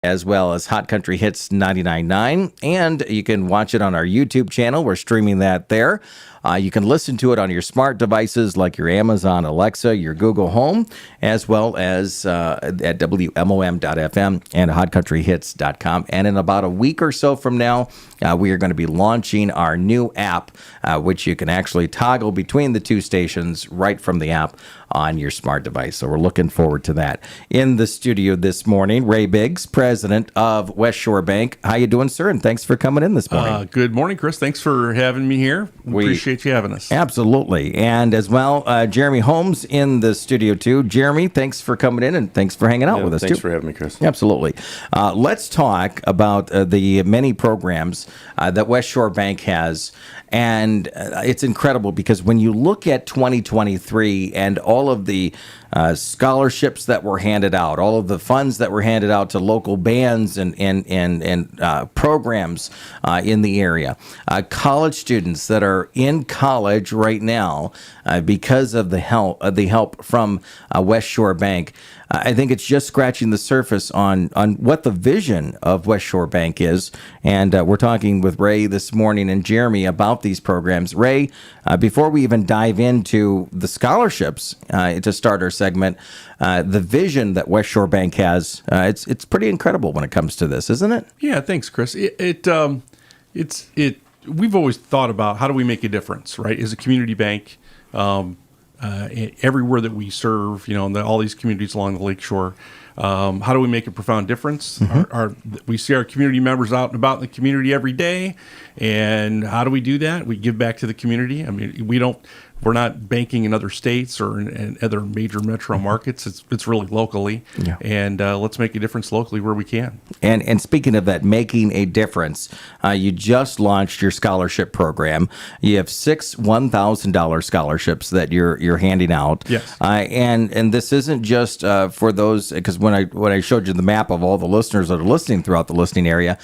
as well as Hot Country Hits 99.9. And you can watch it on our YouTube channel. We're streaming that there. You can listen to it on your smart devices like your Amazon Alexa, your Google Home, as well as at WMOM.FM and HotCountryHits.com. And in about a week or so from now, we are going to be launching our new app, which you can actually toggle between the two stations right from the app on your smart device. So we're looking forward to that. In the studio this morning, Ray Biggs, president of West Shore Bank. How you doing, sir? And thanks for coming in this morning. Good morning, Chris. Thanks for having me here. We appreciate you having us. Absolutely. And as well, Jeremy Holmes in the studio too. Jeremy, thanks for coming in and thanks for hanging out with us thanks too. for having me, Chris. Absolutely. Let's talk about the many programs that West Shore Bank has. And it's incredible because when you look at 2023 and all of the scholarships that were handed out, all of the funds that were handed out to local bands and programs in the area, college students that are in college right now because of the help from West Shore Bank. I think it's just scratching the surface on what the vision of West Shore Bank is. And we're talking with Ray this morning and Jeremy about these programs. Ray, before we even dive into the scholarships to start our segment, the vision that West Shore Bank has, it's pretty incredible when it comes to this, isn't it? Yeah, thanks, Chris. We've always thought about how do we make a difference, right? As a community bank, everywhere that we serve, in all these communities along the lakeshore, how do we make a profound difference? Mm-hmm. We see our community members out and about in the community every day, and how do we do that? We give back to the community. I mean, we're not banking in other states or in other major metro markets. It's really locally, and let's make a difference locally where we can. And speaking of that, making a difference, you just launched your scholarship program. You have 6 $1,000 scholarships that you're handing out. Yes. And this isn't just for those, because when I showed you the map of all the listeners that are listening throughout the listening area,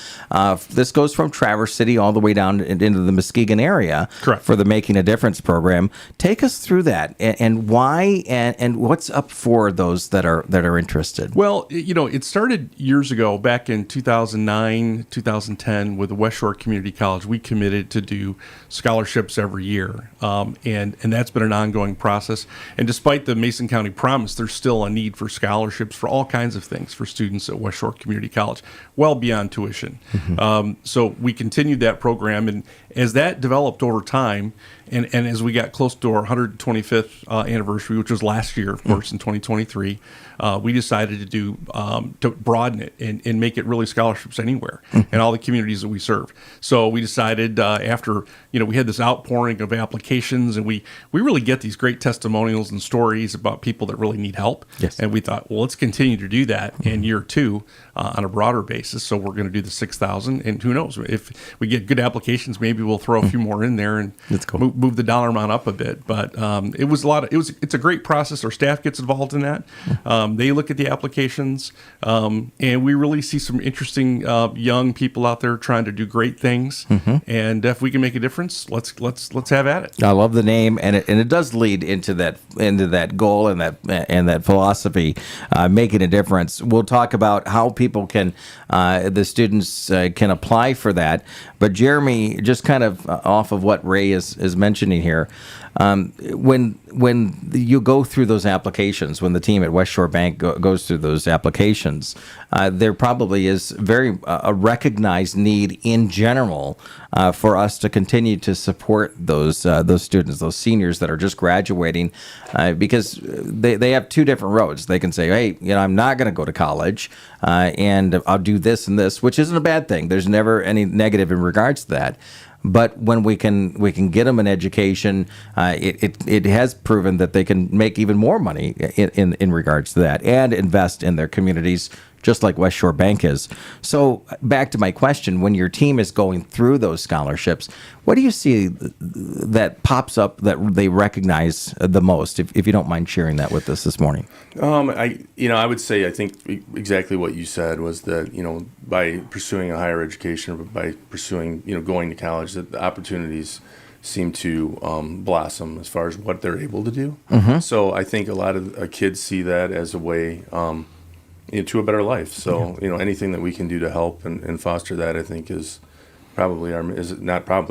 this goes from Traverse City all the way down into the Muskegon area. Correct. For the Making a Difference program. Take us through that and why and what's up for those that are interested. Well, it started years ago, back in 2009, 2010, with the West Shore Community College. We committed to do scholarships every year, and that's been an ongoing process. And despite the Mason County promise, there's still a need for scholarships for all kinds of things for students at West Shore Community College, well beyond tuition. Mm-hmm. So we continued that program, and as that developed over time, and as we got close to our 125th anniversary, which was last year, of course, in 2023, we decided to broaden it and make it really scholarships anywhere in all the communities that we serve. So we decided after we had this outpouring of applications, and we really get these great testimonials and stories about people that really need help. Yes. And we thought, well, let's continue to do that in year two on a broader basis. So we're going to do the 6,000, and who knows, if we get good applications, maybe we'll throw a few more in there and move the dollar amount up a bit. But it's a great process. Our staff gets involved in that. They look at the applications, and we really see some interesting young people out there trying to do great things. Mm-hmm. And if we can make a difference, let's have at it. I love the name, and it does lead into that goal and that philosophy, making a difference. We'll talk about how people can, the students can apply for that. But Jeremy, just kind of off of what Ray is mentioning here, when you go through those applications, when the team at West Shore Bank goes through those applications, there probably is a recognized need in general for us to continue to support those students, those seniors that are just graduating, because they have two different roads. They can say, hey, I'm not going to go to college, and I'll do this and this, which isn't a bad thing. There's never any negative in regards to that. But when we can get them an education, it has proven that they can make even more money in regards to that and invest in their communities, just like West Shore Bank is. So back to my question, when your team is going through those scholarships, what do you see that pops up that they recognize the most, if you don't mind sharing that with us this morning? I would say I think exactly what you said was that, by pursuing a higher education, or by pursuing, going to college, that the opportunities seem to blossom as far as what they're able to do. Mm-hmm. So I think a lot of kids see that as a way to a better life. So anything that we can do to help and foster that, I think is probably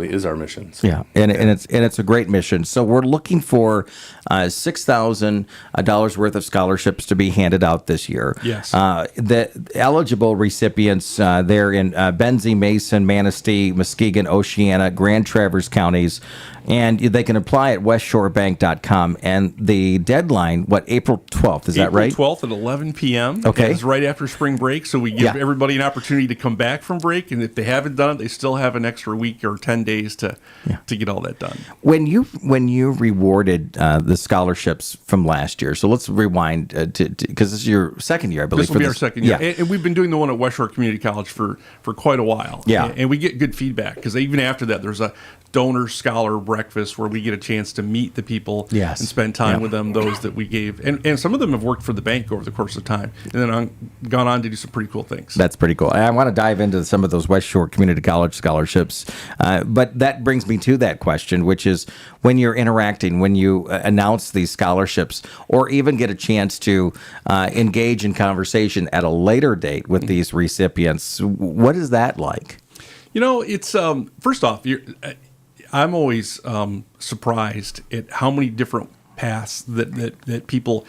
is our mission. So, yeah, and it's a great mission. So we're looking for $6,000 worth of scholarships to be handed out this year. Yes. The eligible recipients they're in Benzie, Mason, Manistee, Muskegon, Oceana, Grand Traverse counties, and they can apply at westshorebank.com. And the deadline, April 12th? Is that right? April 12th at 11 p.m. Okay. It's right after spring break, so we give everybody an opportunity to come back from break, and if they haven't done it, they still have an extra week or 10 days to get all that done. When you rewarded the scholarships from last year, so let's rewind because this is your second year, I believe. This will be our second year. And we've been doing the one at West Shore Community College for quite a while. Yeah. And we get good feedback because even after that, there's a donor scholar breakfast where we get a chance to meet the people and spend time with them, those that we gave. And some of them have worked for the bank over the course of time and then gone on to do some pretty cool things. That's pretty cool. I want to dive into some of those West Shore Community College scholarships. But that brings me to that question, which is when you're interacting, when you announce these scholarships, or even get a chance to engage in conversation at a later date with these recipients, what is that like? It's first off, I'm always surprised at how many different paths that people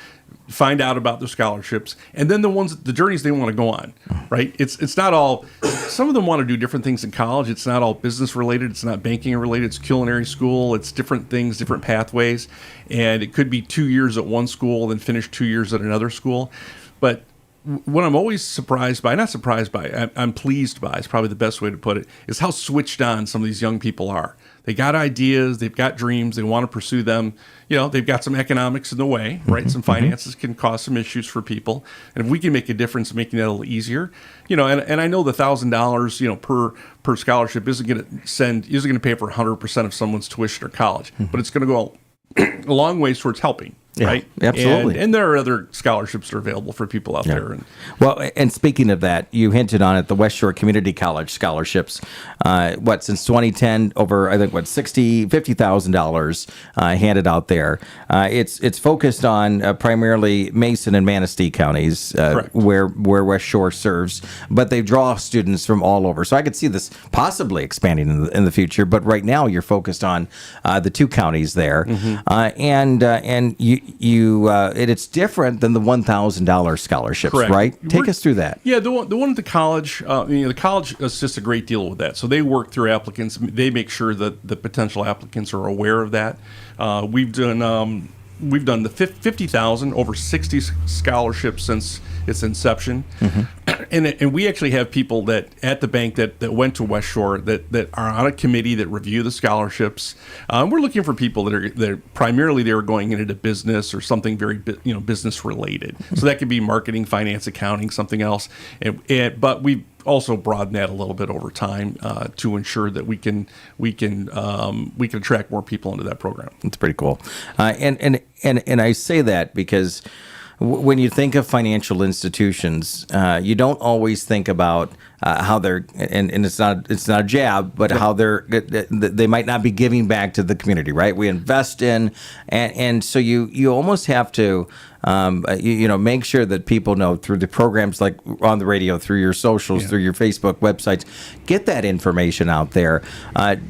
find out about their scholarships, and then the journeys they want to go on, right? It's not all. Some of them want to do different things in college. It's not all business related. It's not banking related. It's culinary school. It's different things, different pathways, and it could be 2 years at one school, then finish 2 years at another school. But what I'm always surprised by, not surprised by, I'm pleased by, is probably the best way to put it, is how switched on some of these young people are. They got ideas, they've got dreams, they want to pursue them. They've got some economics in the way, right? Some finances can cause some issues for people. And if we can make a difference making that a little easier, and I know the $1,000, per scholarship isn't going to pay for 100% of someone's tuition or college, but it's going to go a long ways towards helping. Yeah, right? Absolutely. And there are other scholarships that are available for people out there. And speaking of that, you hinted on it, the West Shore Community College scholarships. Since 2010, over, I think, $50,000 handed out there. It's focused on primarily Mason and Manistee counties, where West Shore serves, but they draw students from all over. So I could see this possibly expanding in the future, but right now you're focused on the two counties there. And it's different than the $1,000 scholarships, right? Take us through that. Yeah, the one at the college, the college assists a great deal with that. So they work through applicants. They make sure that the potential applicants are aware of that. We've done the 50,000, over 60 scholarships since its inception. And we actually have people that at the bank that went to West Shore that are on a committee that review the scholarships. We're looking for people that are primarily they were going into business or something very business related. So that could be marketing, finance, accounting, something else. But we also broaden that a little bit over time to ensure that we can attract more people into that program. It's pretty cool. And I say that because when you think of financial institutions, you don't always think about how they're, and it's not a jab, but how they might not be giving back to the community, right? We invest in, and so you almost have to make sure that people know through the programs like on the radio, through your socials, through your Facebook websites, get that information out there.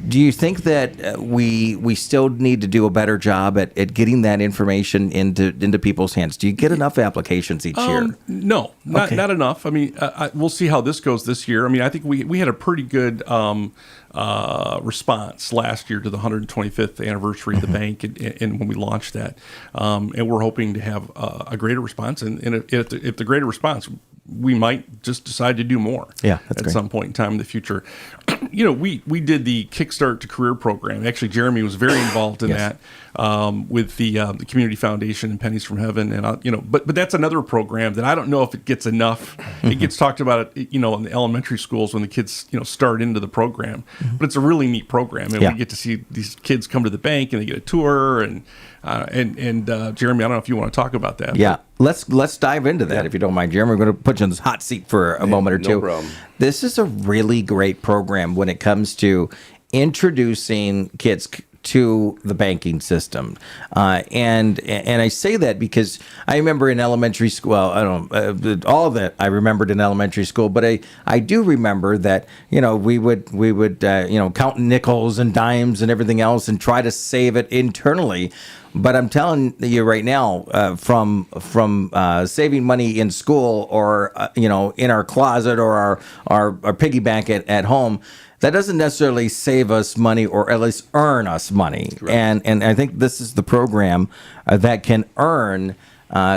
Do you think that we still need to do a better job at getting that information into people's hands? Do you get enough applications each year? No, not enough. I mean, we'll see how this goes this year. I mean, I think we had a pretty good response last year to the 125th anniversary of the bank and when we launched that. And we're hoping to have a greater response. And if the greater response, we might just decide to do more at some point in time in the future. We did the Kickstart to Career program. Actually, Jeremy was very involved in that with the Community Foundation and Pennies from Heaven. And but that's another program that I don't know if it gets enough. It gets talked about in the elementary schools when the kids start into the program. But it's a really neat program, and we get to see these kids come to the bank and they get a tour. And Jeremy, I don't know if you want to talk about that. Yeah, let's dive into that if you don't mind, Jeremy. We're going to put you in this hot seat for a moment or two. No problem. This is a really great program when it comes to introducing kids to the banking system. And I say that because I remember in elementary school, well, I don't all that I remembered in elementary school, but I do remember that, we would count nickels and dimes and everything else and try to save it internally. But I'm telling you right now, from saving money in school or in our closet or our piggy bank at home, that doesn't necessarily save us money or at least earn us money. Right. And I think this is the program that can earn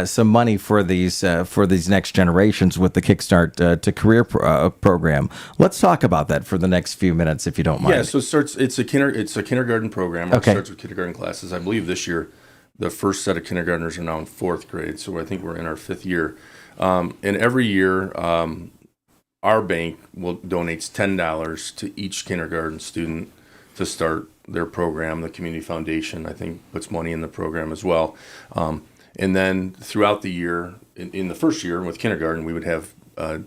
some money for these next generations with the Kickstart to Career program. Let's talk about that for the next few minutes, if you don't mind. Yeah, so it's a kindergarten program. Okay. It starts with kindergarten classes. I believe this year the first set of kindergartners are now in fourth grade, so I think we're in our fifth year. And every year, our bank donates $10 to each kindergarten student to start their program. The community foundation, I think, puts money in the program as well. And then throughout the year, in the first year with kindergarten, we would have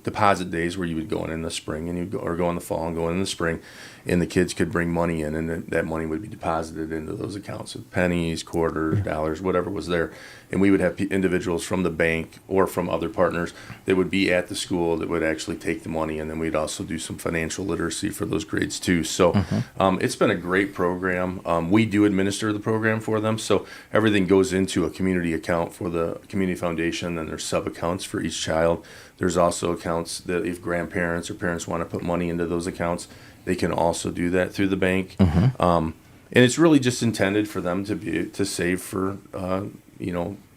deposit days where you would go in the spring and go in the fall and go in the spring, and the kids could bring money in, and that money would be deposited into those accounts of pennies, quarters, dollars, whatever was there. And we would have individuals from the bank or from other partners that would be at the school that would actually take the money, and then we'd also do some financial literacy for those grades too. So it's been a great program. We do administer the program for them, so everything goes into a community account for the community foundation, and there's sub-accounts for each child. There's also accounts that if grandparents or parents want to put money into those accounts, they can also do that through the bank. And it's really just intended for them to save for,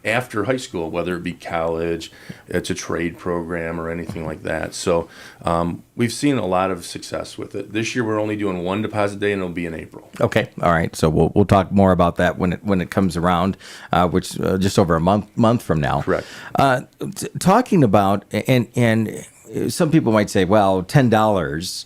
after high school, whether it be college, it's a trade program or anything like that. So we've seen a lot of success with it. This year we're only doing one deposit day, and it'll be in April. Okay, all right. So we'll talk more about that when it comes around, which just over a month from now. Correct. Talking about and some people might say, well, $10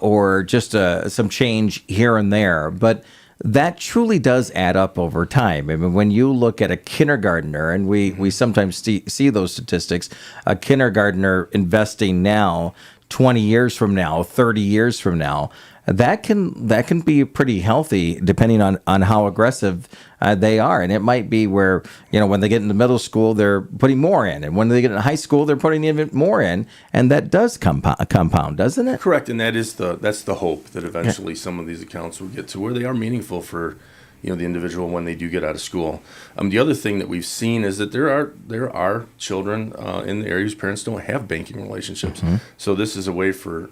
or just some change here and there, but that truly does add up over time. I mean, when you look at a kindergartner, and we sometimes see those statistics, a kindergartner investing now, 20 years from now, 30 years from now, that can be pretty healthy depending on how aggressive they are. And it might be where, when they get into middle school, they're putting more in. And when they get into high school, they're putting even more in. And that does compound, doesn't it? Correct. And that's the hope that eventually some of these accounts will get to where they are meaningful for the individual when they do get out of school. The other thing that we've seen is that there are children in the area whose parents don't have banking relationships. So this is a way for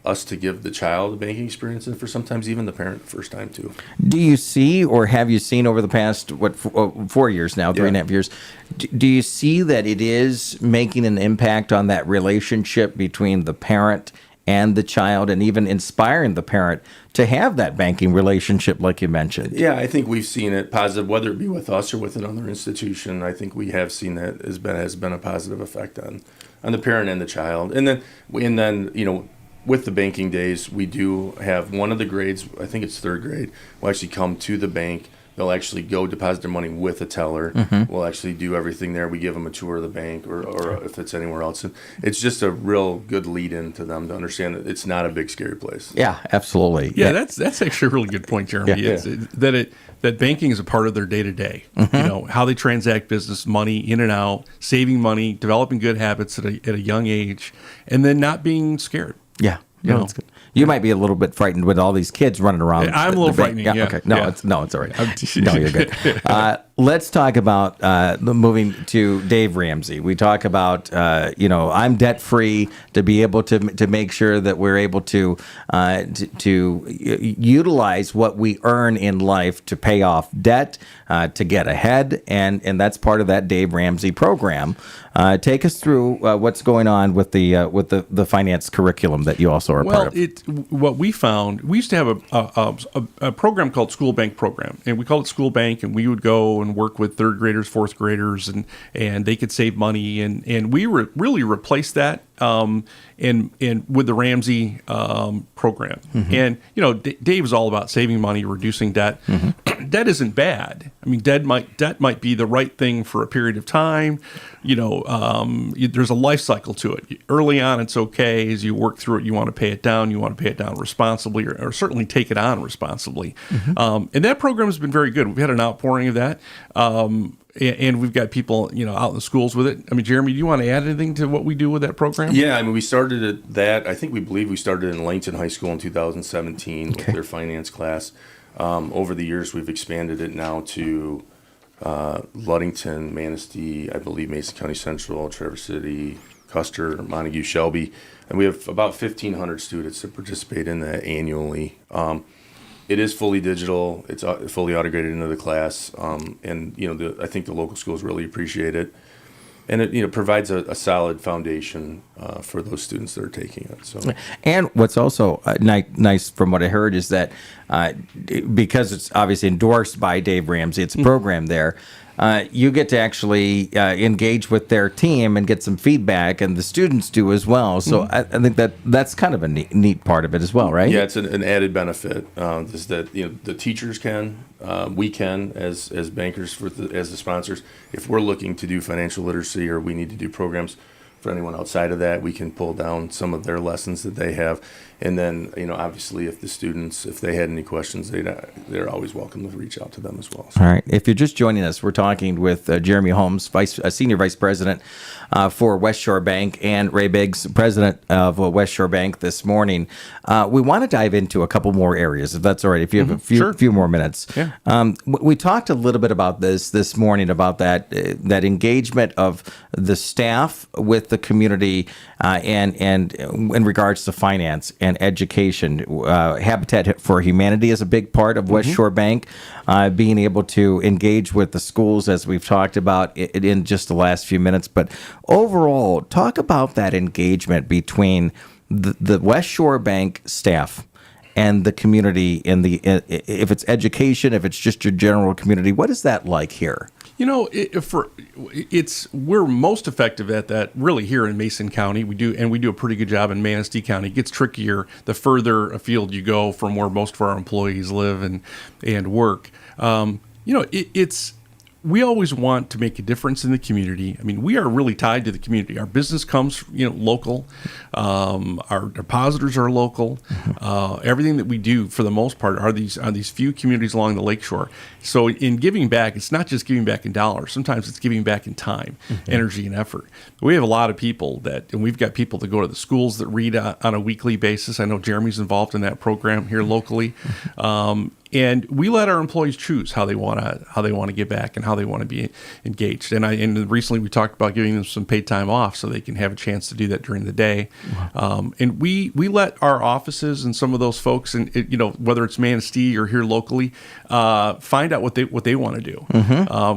us to give the child a banking experience, and for sometimes even the parent the first time too. Do you see, or have you seen over the past 4 years now, 3.5 years? Do you see that it is making an impact on that relationship between the parent and the child, and even inspiring the parent to have that banking relationship like you mentioned? Yeah, I think we've seen it positive, whether it be with us or with another institution. I think we have seen that has been a positive effect on the parent and the child. And then with the banking days, we do have one of the grades, I think it's third grade, will actually come to the bank. They'll actually go deposit their money with a teller. We'll actually do everything there. We give them a tour of the bank, or if it's anywhere else. And it's just a real good lead-in to them to understand that it's not a big, scary place. Yeah, absolutely. Yeah, that's actually a really good point, Jeremy. Yeah. That banking is a part of their day-to-day. How they transact business, money in and out, saving money, developing good habits at a young age, and then not being scared. Yeah. That's good. You might be a little bit frightened with all these kids running around. I'm a little frightened. Yeah. Okay. It's all right. No, you're good. Let's talk about moving to Dave Ramsey. We talk about, I'm debt free, to be able to make sure that we're able to utilize what we earn in life to pay off debt, to get ahead, and that's part of that Dave Ramsey program. Take us through what's going on with the finance curriculum that you also are part of. What we found, we used to have a program called School Bank Program, and we called it School Bank, and we would go and work with third graders, fourth graders, and they could save money, and we really replaced that and with the Ramsey program. And Dave is all about saving money, reducing debt. Debt isn't bad. I mean, debt might be the right thing for a period of time. There's a life cycle to it. Early on, it's okay. As you work through it, you want to pay it down. You want to pay it down responsibly, or certainly take it on responsibly. And that program has been very good. We've had an outpouring of that. And we've got people, out in the schools with it. I mean, Jeremy, do you want to add anything to what we do with that program? Yeah, I mean, we started at that. We believe we started in Langton High School in 2017 with their finance class. Over the years, we've expanded it now to Ludington, Manistee, I believe Mason County Central, Traverse City, Custer, Montague, Shelby. And we have about 1,500 students that participate in that annually. It is fully digital. It's fully integrated into the class, and I think the local schools really appreciate it, and it provides a solid foundation for those students that are taking it. So, and what's also nice from what I heard is that because it's obviously endorsed by Dave Ramsey, it's a program there. You get to actually engage with their team and get some feedback, and the students do as well. So I think that's kind of a neat part of it as well, right? Yeah, it's an added benefit. Is that the teachers can, we can as bankers as the sponsors, if we're looking to do financial literacy or we need to do programs for anyone outside of that, we can pull down some of their lessons that they have. And then, obviously, if the students, if they had any questions, they're always welcome to reach out to them as well. So. All right. If you're just joining us, we're talking with Jeremy Holmes, Senior Vice President for West Shore Bank, and Ray Biggs, President of West Shore Bank this morning. We want to dive into a couple more areas, if that's all right, if you have a few more minutes. Yeah. We talked a little bit about this morning, about that engagement of the staff with the community and in regards to finance and education. Habitat for Humanity is a big part of West Shore Bank, being able to engage with the schools, as we've talked about in just the last few minutes. But overall, talk about that engagement between the West Shore Bank staff and the community, if it's education, if it's just your general community. What is that like here? We're most effective at that really here in Mason County. We do a pretty good job in Manistee County. It gets trickier the further afield you go from where most of our employees live and work. We always want to make a difference in the community. I mean, we are really tied to the community. Our business comes, local. Our depositors are local. Everything that we do, for the most part, are these few communities along the lakeshore. So in giving back, it's not just giving back in dollars. Sometimes it's giving back in time, energy, and effort. We have a lot of people and we've got people that go to the schools that read on a weekly basis. I know Jeremy's involved in that program here locally. And we let our employees choose how they want to give back and how they want to be engaged. And recently we talked about giving them some paid time off so they can have a chance to do that during the day. Wow. And we let our offices and some of those folks, and whether it's Manistee or here locally, find out what they want to do.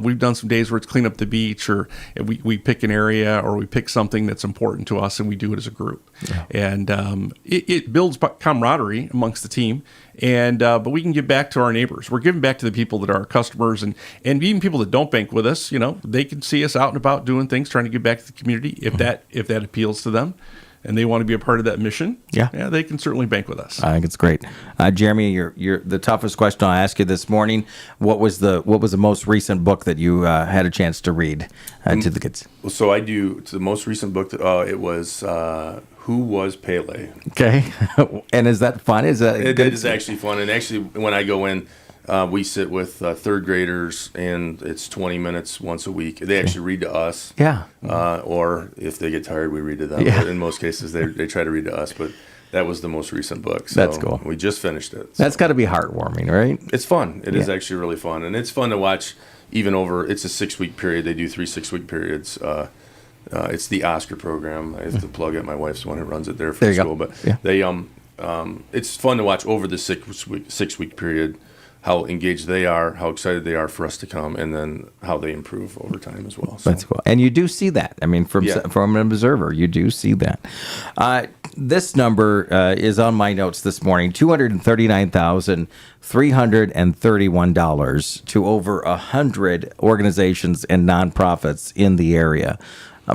We've done some days where it's clean up the beach, or we pick an area, or we pick something that's important to us, and we do it as a group. Yeah. And it builds camaraderie amongst the team. But we can give back to our neighbors. We're giving back to the people that are our customers, and even people that don't bank with us. They can see us out and about doing things, trying to give back to the community. If that appeals to them, and they want to be a part of that mission, they can certainly bank with us. I think it's great. Jeremy, you're the toughest question I'll ask you this morning. What was the most recent book that you had a chance to read to the kids? So I do. To the most recent book, it was. Who Was Pele? Okay. And is that fun? It is actually fun. And actually, when I go in, we sit with third graders, and it's 20 minutes once a week. They actually read to us. Yeah. Or if they get tired, we read to them. Yeah. But in most cases, they try to read to us. But that was the most recent book. So that's cool. We just finished it. So. That's got to be heartwarming, right? It's fun. It is actually really fun. And it's fun to watch even it's a 6-week period. They do 3 6-week periods. It's the Oscar program. I have to plug it. My wife's the one who runs it there for the school. But they it's fun to watch over the 6-week period how engaged they are, how excited they are for us to come, and then how they improve over time as well. So. That's cool. And you do see that. I mean, from an observer, you do see that. This number is on my notes this morning, $239,331 to over 100 organizations and nonprofits in the area.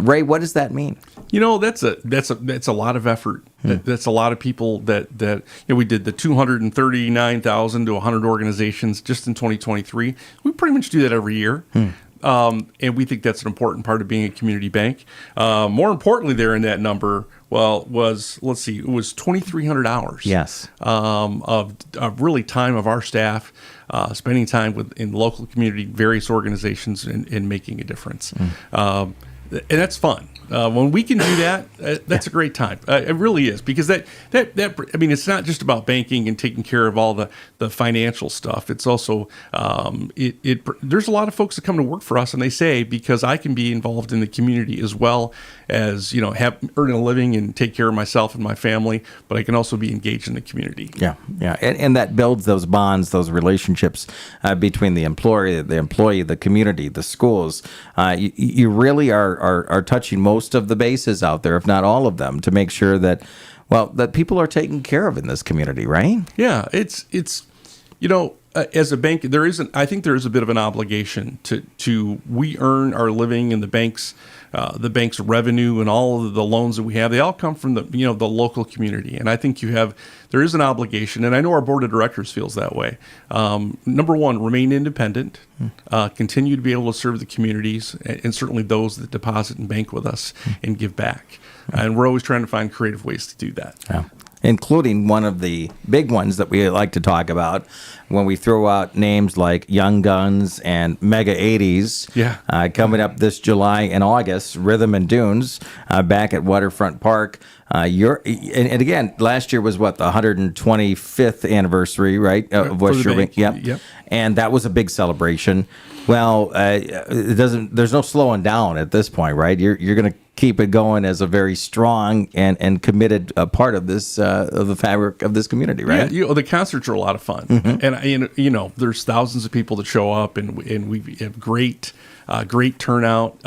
Ray, what does that mean? That's a lot of effort. That's a lot of people that we did the 239,000 to 100 organizations just in 2023. We pretty much do that every year. And we think that's an important part of being a community bank. More importantly, there in that number, it was 2,300 hours. Yes. Of really time of our staff spending time in local community, various organizations, and making a difference. And that's fun. When we can do that, that's a great time. It really is, because it's not just about banking and taking care of all the financial stuff. It's also there's a lot of folks that come to work for us, and they say, because I can be involved in the community as well as earn a living and take care of myself and my family, but I can also be engaged in the community. Yeah, and that builds those bonds, those relationships between the employee, the community, the schools. You really are touching most of the bases out there, if not all of them, to make sure that people are taken care of in this community, right? Yeah, it's as a bank, I think there is a bit of an obligation to we earn our living in the bank's revenue, and all of the loans that we have, they all come from the local community. And I think there is an obligation, and I know our board of directors feels that way. Number one, remain independent, continue to be able to serve the communities, and certainly those that deposit and bank with us and give back. And we're always trying to find creative ways to do that. Yeah. Including one of the big ones that we like to talk about when we throw out names like Young Guns and Mega 80s. Yeah. Coming up this July and August, Rhythm and Dunes back at Waterfront Park. And again, last year was the 125th anniversary, right, of West Shore Bank? Yep. And that was a big celebration. Well, there's no slowing down at this point, right? You're going to keep it going as a very strong and committed part of this of the fabric of this community, right? Yeah, the concerts are a lot of fun, and there's thousands of people that show up, and we have great turnout.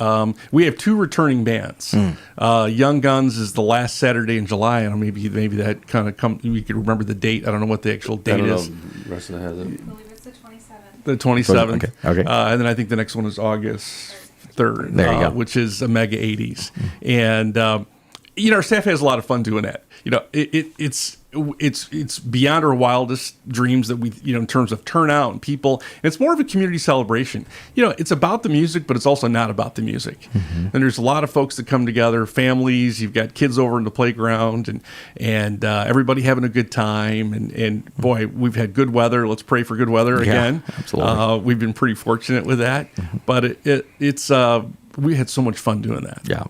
We have 2 returning bands. Young Guns is the last Saturday in July, and maybe that kind of we could remember the date. I don't know what the actual date is. Rustin has it. I believe it's the 27th. The 27th. Okay. And then I think the next one is August 3rd, There you go. which is a Mega 80s. And, our staff has a lot of fun doing that. It's beyond our wildest dreams that we, in terms of turnout and people. And it's more of a community celebration. It's about the music, but it's also not about the music. And there's a lot of folks that come together, families. You've got kids over in the playground, and everybody having a good time. And boy, we've had good weather. Let's pray for good weather again. Absolutely. We've been pretty fortunate with that. But it's we had so much fun doing that. Yeah,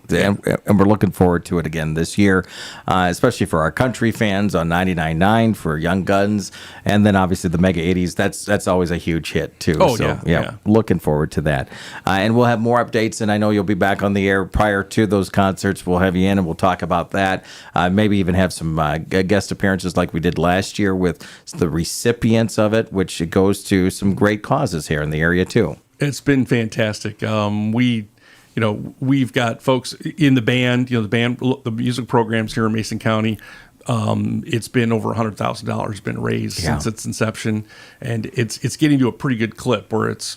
and we're looking forward to it again this year, especially for our country fans on 99.9 for Young Guns, and then obviously the Mega 80s. That's always a huge hit too. Oh, so, yeah. Looking forward to that. And we'll have more updates, and I know you'll be back on the air prior to those concerts. We'll have you in, and we'll talk about that. Maybe even have some guest appearances like we did last year with the recipients of it, which it goes to some great causes here in the area too. It's been fantastic. We've got folks in the band, the music programs here in Mason County. It's been over $100,000 been raised since its inception, and it's getting to a pretty good clip where it's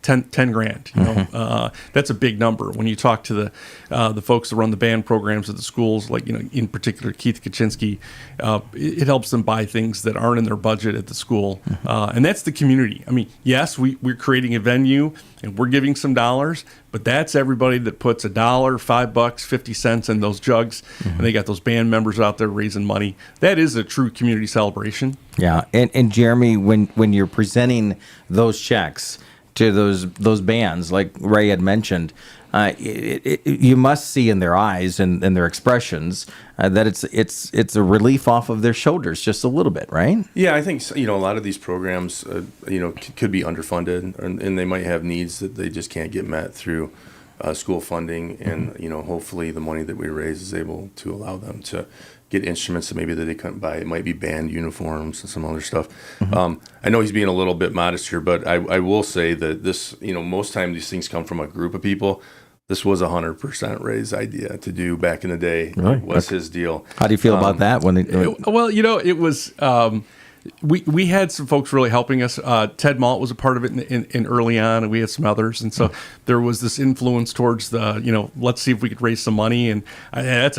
10 grand. That's a big number when you talk to the folks that run the band programs at the schools, like in particular Keith Kaczynski. It helps them buy things that aren't in their budget at the school, and that's the community. I mean, yes, we're creating a venue and we're giving some dollars, but that's everybody that puts $1, $5, 50 cents in those jugs, and they got those band members out there raising money. That is a true community celebration. Yeah, and Jeremy, when you're presenting those checks to those bands, like Ray had mentioned, you must see in their eyes and their expressions that it's a relief off of their shoulders just a little bit, right? Yeah, I think a lot of these programs could be underfunded, and they might have needs that they just can't get met through school funding, and hopefully the money that we raise is able to allow them to get instruments that maybe that they couldn't buy. It might be band uniforms and some other stuff. I know he's being a little bit modest here, but I will say that this, most time these things come from a group of people. This was 100% Ray's idea to do back in the day. Really? It was his deal. How do you feel about that? When Well, it was. We had some folks really helping us. Ted Malt was a part of it in early on, and we had some others. And so there was this influence towards let's see if we could raise some money. And I had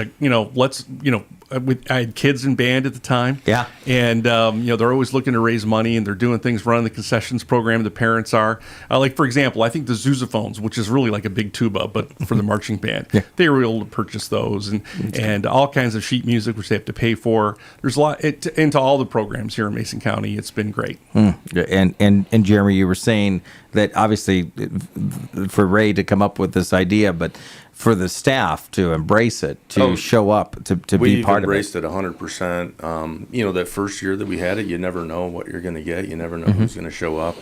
kids in band at the time. Yeah. And, they're always looking to raise money, and they're doing things, running the concessions program. The parents are. Like, for example, I think the sousaphones, which is really like a big tuba, but for the marching band, they were able to purchase those, and all kinds of sheet music, which they have to pay for. There's a lot into all the programs here in Mason County. It's been great. And Jeremy, you were saying that obviously for Ray to come up with this idea, but for the staff to embrace it, to show up, to be part of it. We embraced it 100%. That first year that we had it, you never know what you're going to get. You never know who's going to show up.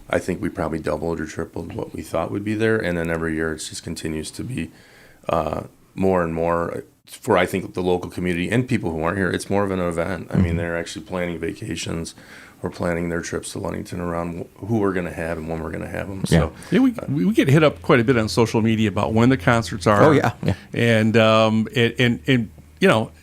I think we probably doubled or tripled what we thought would be there. And then every year it just continues to be more and more for, I think, the local community and people who aren't here. It's more of an event. I mean, they're actually planning vacations or planning their trips to Ludington around who we're going to have and when we're going to have them. So we get hit up quite a bit on social media about when the concerts are. Oh, yeah. And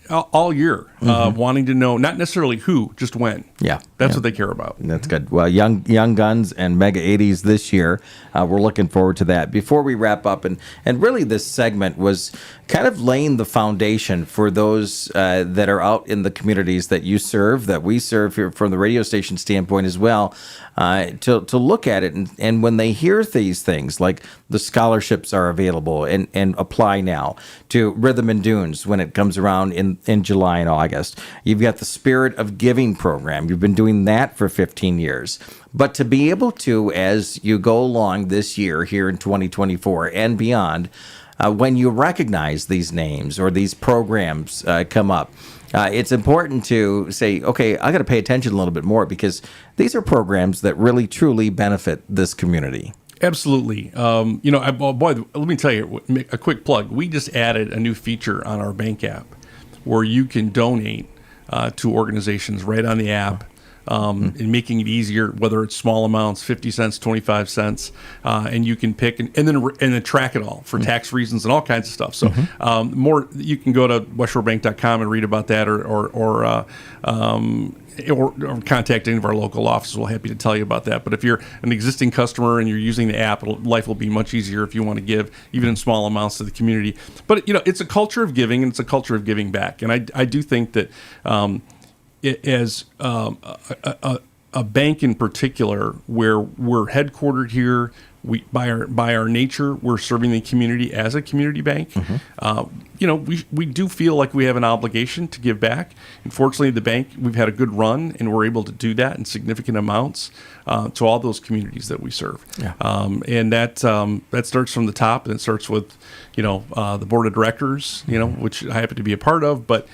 all year, wanting to know not necessarily who, just when. Yeah, that's what they care about. That's good. Well, Young Guns and Mega 80s this year. We're looking forward to that. Before we wrap up, and really this segment was kind of laying the foundation for those that are out in the communities that you serve, that we serve here from the radio station standpoint as well, to look at it. And when they hear these things, like the scholarships are available and apply now to Rhythm and Dunes when it comes around in July and August. You've got the Spirit of Giving program. You've been doing that for 15 years. But to be able to, as you go along this year here in 2024 and beyond, when you recognize these names or these programs come up, it's important to say, okay, I got to pay attention a little bit more because these are programs that really, truly benefit this community. Absolutely. Let me tell you, a quick plug. We just added a new feature on our bank app where you can donate to organizations right on the app. And making it easier, whether it's small amounts, 50 cents, 25 cents, and you can pick and then track it all for tax reasons and all kinds of stuff. So more, you can go to westshorebank.com and read about that, or contact any of our local offices. We're happy to tell you about that. But if you're an existing customer and you're using the app, life will be much easier if you want to give, even in small amounts, to the community. But it's a culture of giving, and it's a culture of giving back. And I do think that as a bank in particular, where we're headquartered here, by our nature, we're serving the community as a community bank. We do feel like we have an obligation to give back. Unfortunately, the bank, we've had a good run, and we're able to do that in significant amounts to all those communities that we serve. Yeah. And that starts from the top, and it starts with the board of directors, which I happen to be a part of, but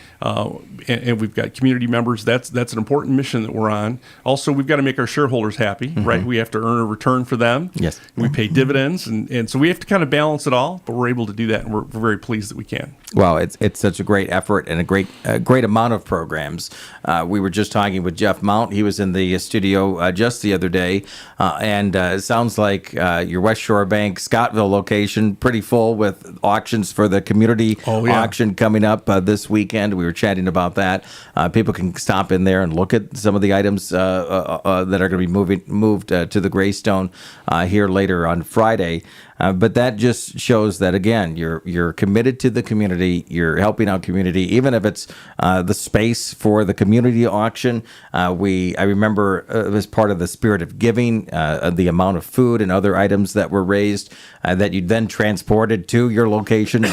and we've got community members. That's an important mission that we're on. Also, we've got to make our shareholders happy, right? We have to earn a return for them. Yes. We pay dividends, and so we have to kind of balance it all, but we're able to do that, and we're very pleased that we can. Well, it's such a great effort and a great amount of programs. We were just talking with Jeff Mount. He was in the studio just the other day, and it sounds like your West Shore Bank Scottville location pretty full with auctions for the community auction coming up this weekend. We were chatting about that. People can stop in there and look at some of the items that are going to be moved to the Greystone here later on Friday. But that just shows that, again, you're committed to the community. You're helping out community, even if it's the space for the community auction. I remember as part of the Spirit of Giving, the amount of food and other items that were raised that you then transported to your location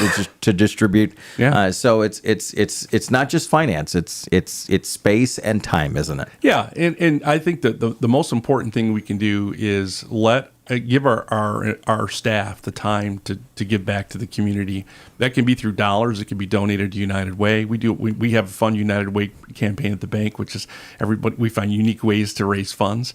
to distribute. Yeah. So it's not just finance. It's space and time, isn't it? Yeah, and I think that the most important thing we can do is give our staff the time to give back to the community. That can be through dollars. It can be donated to United Way. We have a Fund United Way campaign at the bank, which is we find unique ways to raise funds.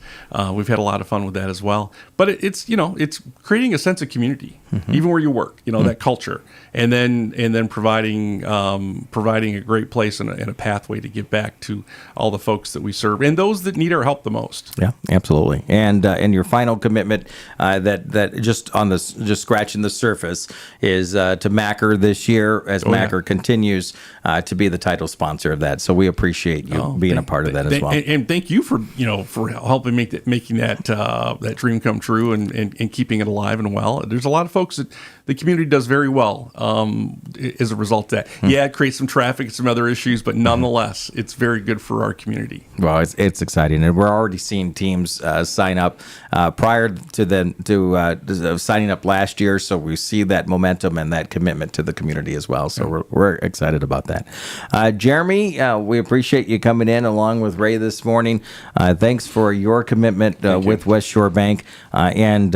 We've had a lot of fun with that as well. But it's creating a sense of community, even where you work. That culture, and then providing a great place and a pathway to give back to all the folks that we serve and those that need our help the most. Yeah, absolutely. And your final commitment that just on this, just scratching the surface, is to Macker this year, as Macker continues to be the title sponsor of that. So we appreciate you being a part of that as well. And thank you for helping making that dream come true and keeping it alive and well. There's a lot of folks that the community does very well as a result of that. Yeah, it creates some traffic and some other issues, but nonetheless, it's very good for our community. Well, it's exciting, and we're already seeing teams sign up prior to signing up last year. So we see that momentum and that commitment to the community as well. So we're excited about that. Jeremy, we appreciate you coming in along with Ray this morning. Thanks for your commitment with West Shore Bank, and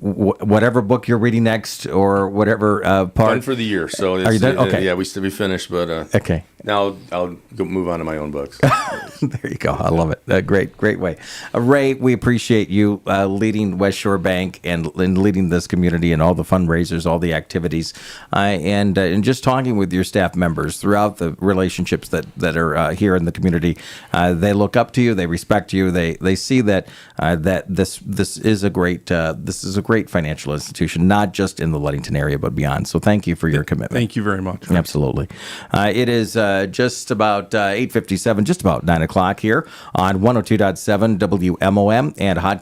whatever book you're reading next, or whatever part. Done for the year. So are you done? Okay. Yeah, we still be finished, but okay. Now I'll go move on to my own books. There you go. I love it. Great way. Ray, we appreciate you leading West Shore Bank and leading this community and all the fundraisers, all the activities, and just talking with your staff members throughout the relationships that are here in the community. They look up to you. They respect you. They see that this is a great financial institution, not just in the Ludington area but beyond. So thank you for your commitment. Thank you very much. Absolutely. It is just about 8:57, just about 9 o'clock here on 102.7 WMOM and Hot Country